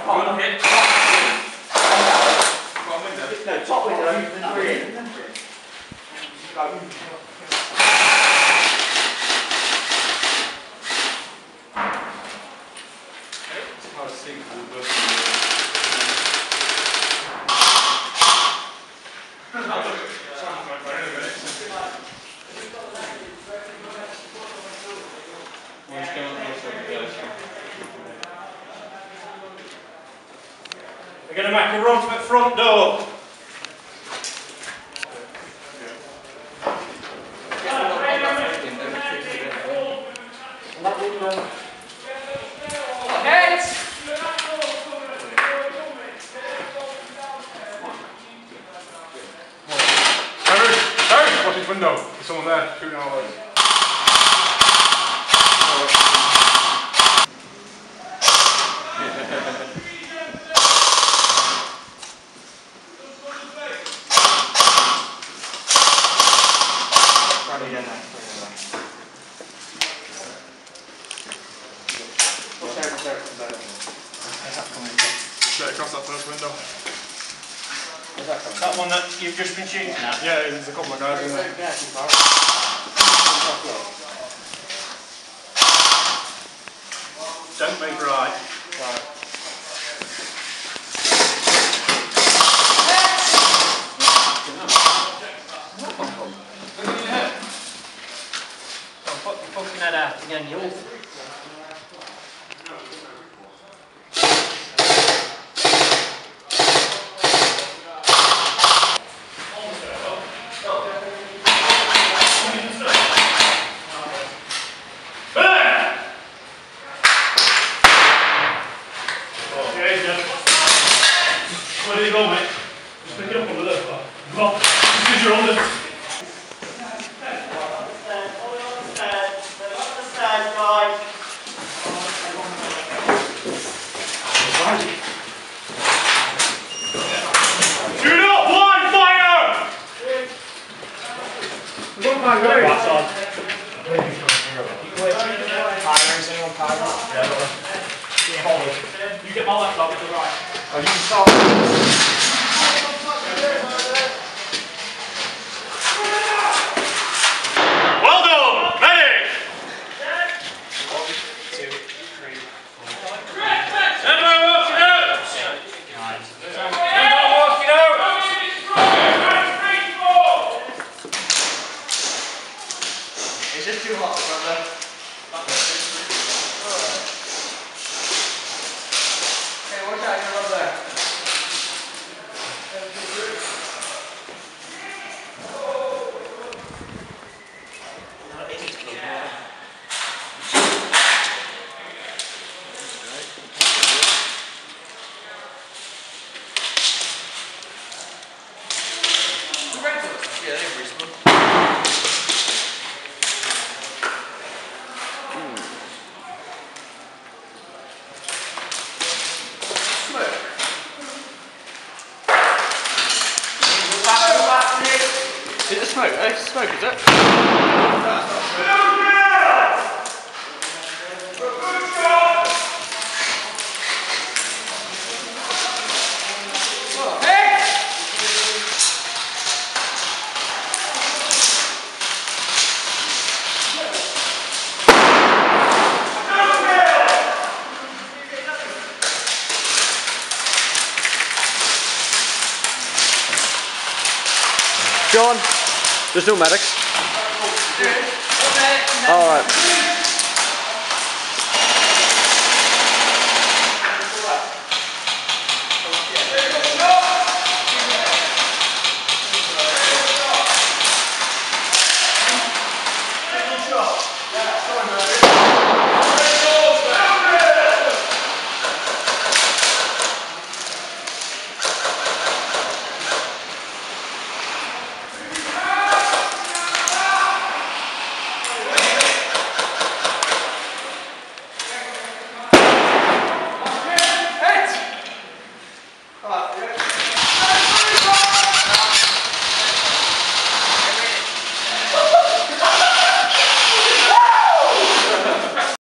One hit. One window. No, top window, then three in. Go. It's hard to see because of the We're going to make a run for the front door. Watch his window. There's someone there shooting all those. Straight across that first window. That one that you've just been shooting at? Yeah, there's a couple of guys in there. Don't move right. Don't put your fucking head out again, you. Where did he go, mate? Just pick it up on the left. Come on, just because you're on the... Shoot up! Blind fire! What's on? You get my laptop to the right. Oh, you saw Well done! Medic! 1, 2, 3, 4. Everyone walking out! Everyone walking out! Is this too hot, brother? Okay, watch out, you're up there. Is it smoke? It's smoke, is it? John, there's no medics. Alright.